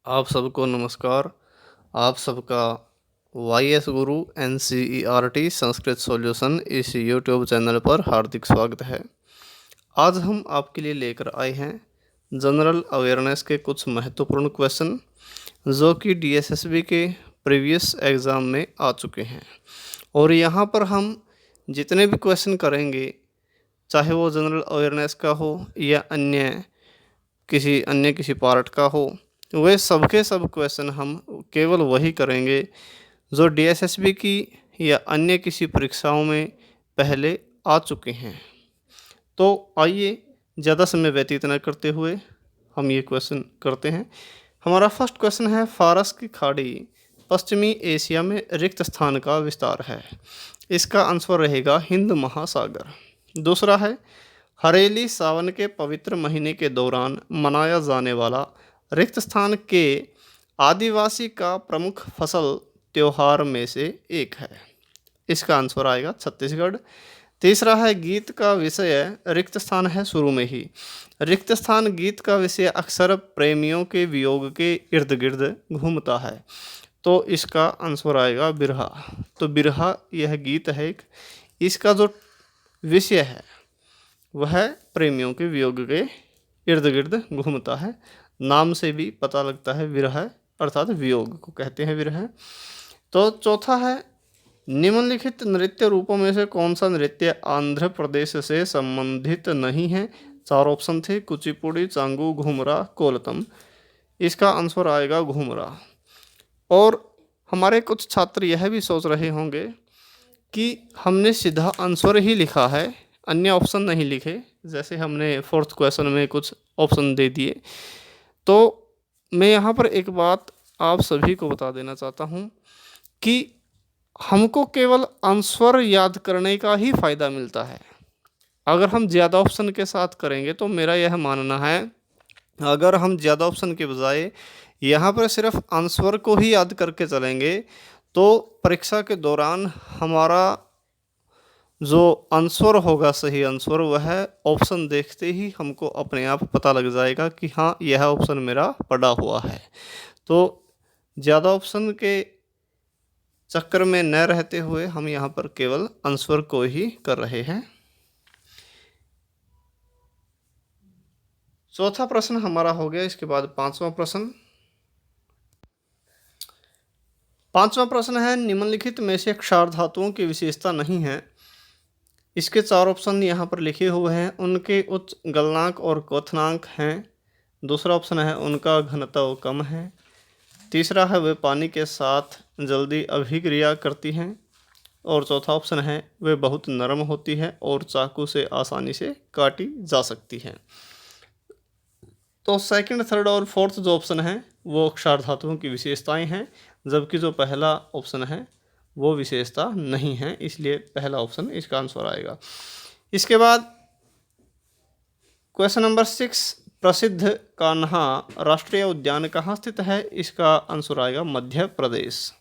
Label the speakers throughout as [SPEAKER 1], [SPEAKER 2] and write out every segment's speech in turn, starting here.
[SPEAKER 1] आप सबको नमस्कार। आप सबका वाई एस गुरु NCERT संस्कृत सॉल्यूशन इस यूट्यूब चैनल पर हार्दिक स्वागत है। आज हम आपके लिए लेकर आए हैं जनरल अवेयरनेस के कुछ महत्वपूर्ण क्वेश्चन जो कि DSSB के प्रीवियस एग्ज़ाम में आ चुके हैं। और यहाँ पर हम जितने भी क्वेश्चन करेंगे, चाहे वो जनरल अवेयरनेस का हो या अन्य किसी पार्ट का हो, वे सब के सब क्वेश्चन हम केवल वही करेंगे जो DSSB की या अन्य किसी परीक्षाओं में पहले आ चुके हैं। तो आइए ज़्यादा समय व्यतीत न करते हुए हम ये क्वेश्चन करते हैं। हमारा फर्स्ट क्वेश्चन है, फारस की खाड़ी पश्चिमी एशिया में रिक्त स्थान का विस्तार है। इसका आंसर रहेगा हिंद महासागर। दूसरा है, हरेली सावन के पवित्र महीने के दौरान मनाया जाने वाला रिक्त स्थान के आदिवासी का प्रमुख फसल त्योहार में से एक है। इसका आंसर आएगा छत्तीसगढ़। तीसरा है, गीत का विषय रिक्त स्थान है शुरू में ही। रिक्त स्थान गीत का विषय अक्सर प्रेमियों के वियोग के इर्द गिर्द घूमता है, तो इसका आंसर आएगा बिरहा। तो बिरहा यह गीत है एक, इसका जो विषय है वह प्रेमियों के वियोग के इर्द गिर्द घूमता है। नाम से भी पता लगता है विरह, अर्थात वियोग को कहते हैं विरह। तो चौथा है, निम्नलिखित नृत्य रूपों में से कौन सा नृत्य आंध्र प्रदेश से संबंधित नहीं है। चार ऑप्शन थे, कुचिपुड़ी, चांगू, घूमरा, कोलतम। इसका आंसर आएगा घूमरा। और हमारे कुछ छात्र यह भी सोच रहे होंगे कि हमने सीधा आंसर ही लिखा है, अन्य ऑप्शन नहीं लिखे, जैसे हमने फोर्थ क्वेश्चन में कुछ ऑप्शन दे दिए। तो मैं यहाँ पर एक बात आप सभी को बता देना चाहता हूँ कि हमको केवल आंसर याद करने का ही फ़ायदा मिलता है। अगर हम ज़्यादा ऑप्शन के साथ करेंगे तो मेरा यह मानना है, अगर हम ज़्यादा ऑप्शन के बजाय यहाँ पर सिर्फ आंसर को ही याद करके चलेंगे तो परीक्षा के दौरान हमारा जो आंसर होगा, सही आंसर, वह ऑप्शन देखते ही हमको अपने आप पता लग जाएगा कि हाँ, यह ऑप्शन मेरा पड़ा हुआ है। तो ज़्यादा ऑप्शन के चक्कर में न रहते हुए हम यहाँ पर केवल आंसर को ही कर रहे हैं। चौथा प्रश्न हमारा हो गया। इसके बाद पांचवा प्रश्न है, निम्नलिखित में से क्षार धातुओं की विशेषता नहीं है। इसके चार ऑप्शन यहाँ पर लिखे हुए हैं। उनके उच्च गलनांक और क्वथनांक हैं। दूसरा ऑप्शन है, उनका घनत्व कम है। तीसरा है, वे पानी के साथ जल्दी अभिक्रिया करती हैं। और चौथा ऑप्शन है, वे बहुत नरम होती है और चाकू से आसानी से काटी जा सकती हैं। तो सेकंड, थर्ड और फोर्थ जो ऑप्शन है वो क्षार धातुओं की विशेषताएं हैं, जबकि जो पहला ऑप्शन है वो विशेषता नहीं है, इसलिए पहला ऑप्शन इसका आंसर आएगा। इसके बाद क्वेश्चन नंबर 6, प्रसिद्ध कान्हा राष्ट्रीय उद्यान कहाँ स्थित है। इसका आंसर आएगा मध्य प्रदेश।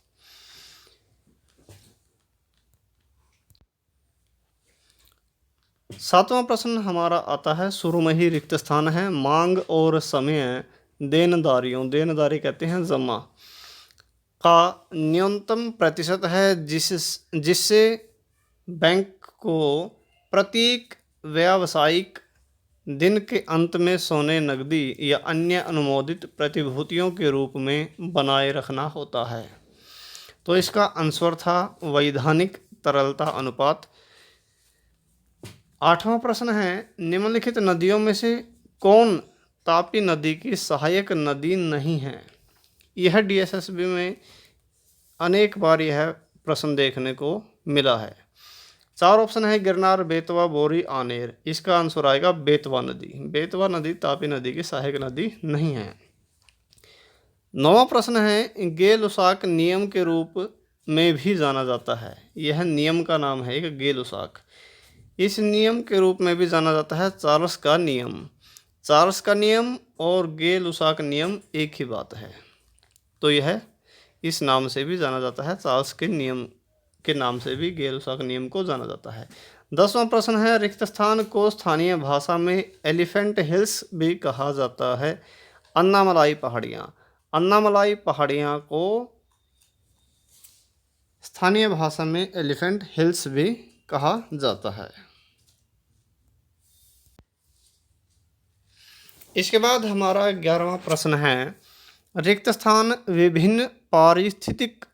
[SPEAKER 1] सातवां प्रश्न हमारा आता है, शुरू में ही रिक्त स्थान है। मांग और समय देनदारी कहते हैं जमा का न्यूनतम प्रतिशत है जिससे बैंक को प्रत्येक व्यावसायिक दिन के अंत में सोने, नकदी या अन्य अनुमोदित प्रतिभूतियों के रूप में बनाए रखना होता है। तो इसका आंसर था वैधानिक तरलता अनुपात। आठवां प्रश्न है, निम्नलिखित नदियों में से कौन तापी नदी की सहायक नदी नहीं है। यह DSSB में अनेक बार यह प्रश्न देखने को मिला है। चार ऑप्शन है, गिरनार, बेतवा, बोरी, आनेर। इसका आंसर आएगा बेतवा नदी। बेतवा नदी तापी नदी की सहायक नदी नहीं है। नौवां प्रश्न है, गेल-उसाक नियम के रूप में भी जाना जाता है। यह नियम का नाम है एक गेल-उसाक। इस नियम के रूप में भी जाना जाता है चार्ल्स का नियम। चार्ल्स का नियम और गेल-उसाक नियम एक ही बात है, तो यह इस नाम से भी जाना जाता है। चार्ल्स के नियम के नाम से भी गेल-उसाक नियम को जाना जाता है। 10वां प्रश्न है, रिक्त स्थान को स्थानीय भाषा में एलिफेंट हिल्स भी कहा जाता है। अन्नामलाई पहाड़ियाँ। अन्नामलाई पहाड़ियाँ को स्थानीय भाषा में एलिफेंट हिल्स भी कहा जाता है। इसके बाद हमारा 11वां प्रश्न है, रिक्त स्थान विभिन्न पारिस्थितिक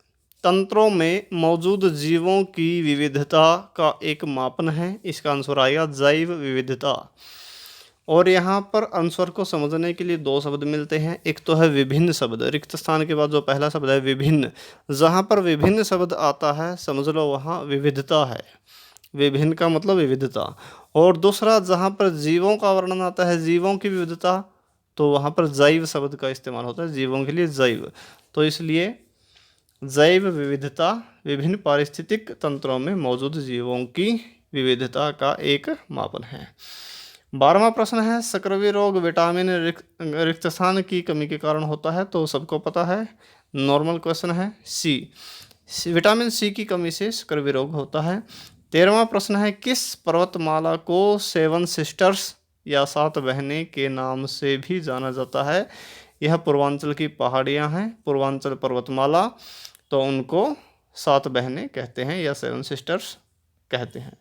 [SPEAKER 1] तंत्रों में मौजूद जीवों की विविधता का एक मापन है। इसका आंसर आएगा जैव विविधता। और यहाँ पर आंसर को समझने के लिए दो शब्द मिलते हैं, एक तो है विभिन्न शब्द, रिक्त स्थान के बाद जो पहला शब्द है विभिन्न, जहाँ पर विभिन्न शब्द आता है समझ लो वहाँ विविधता है, विभिन्न का मतलब विविधता। और दूसरा जहाँ पर जीवों का वर्णन आता है, जीवों की विविधता, तो वहाँ पर जैव शब्द का इस्तेमाल होता है, जीवों के लिए जैव। तो इसलिए जैव विविधता विभिन्न पारिस्थितिक तंत्रों में मौजूद जीवों की विविधता का एक मापन है। 12वां प्रश्न है, सक्रिय रोग विटामिन रिक्त स्थान की कमी के कारण होता है। तो सबको पता है, नॉर्मल क्वेश्चन है, सी विटामिन सी की कमी से सक्रिय रोग होता है। 13वां प्रश्न है, किस पर्वतमाला को सेवन सिस्टर्स या 7 बहनें के नाम से भी जाना जाता है? यह पूर्वांचल की पहाड़ियाँ हैं, पूर्वांचल पर्वतमाला, तो उनको 7 बहनें कहते हैं या 7 सिस्टर्स कहते हैं।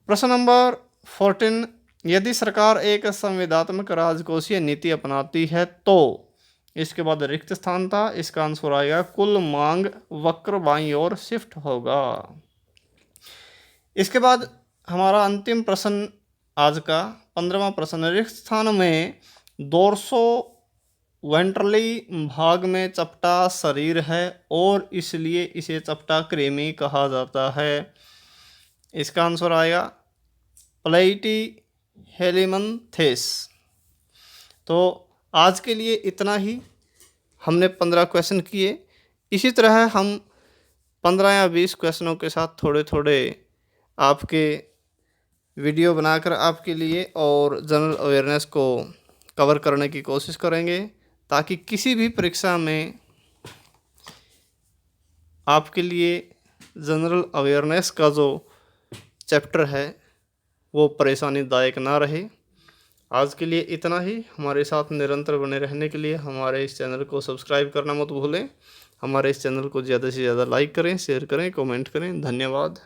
[SPEAKER 1] प्रश्न नंबर 14, यदि सरकार एक संविदात्मक राजकोषीय नीति अपनाती है तो, इसके बाद रिक्त स्थान था, इसका आंसर आएगा कुल मांग वक्र बाईं ओर शिफ्ट होगा। इसके बाद हमारा अंतिम प्रश्न आज का 15वां प्रश्न, रिक्त स्थान में दोर्सो वेंट्रली भाग में चपटा शरीर है और इसलिए इसे चपटा कृमि कहा जाता है। इसका आंसर आएगा प्लेटीहेल्मिन्थेस। तो आज के लिए इतना ही, हमने 15 क्वेश्चन किए। इसी तरह हम 15 या 20 क्वेश्चनों के साथ थोड़े थोड़े आपके वीडियो बनाकर आपके लिए और जनरल अवेयरनेस को कवर करने की कोशिश करेंगे, ताकि किसी भी परीक्षा में आपके लिए जनरल अवेयरनेस का जो चैप्टर है वो परेशानीदायक ना रहे। आज के लिए इतना ही। हमारे साथ निरंतर बने रहने के लिए हमारे इस चैनल को सब्सक्राइब करना मत भूलें। हमारे इस चैनल को ज़्यादा से ज़्यादा लाइक करें, शेयर करें, कमेंट करें। धन्यवाद।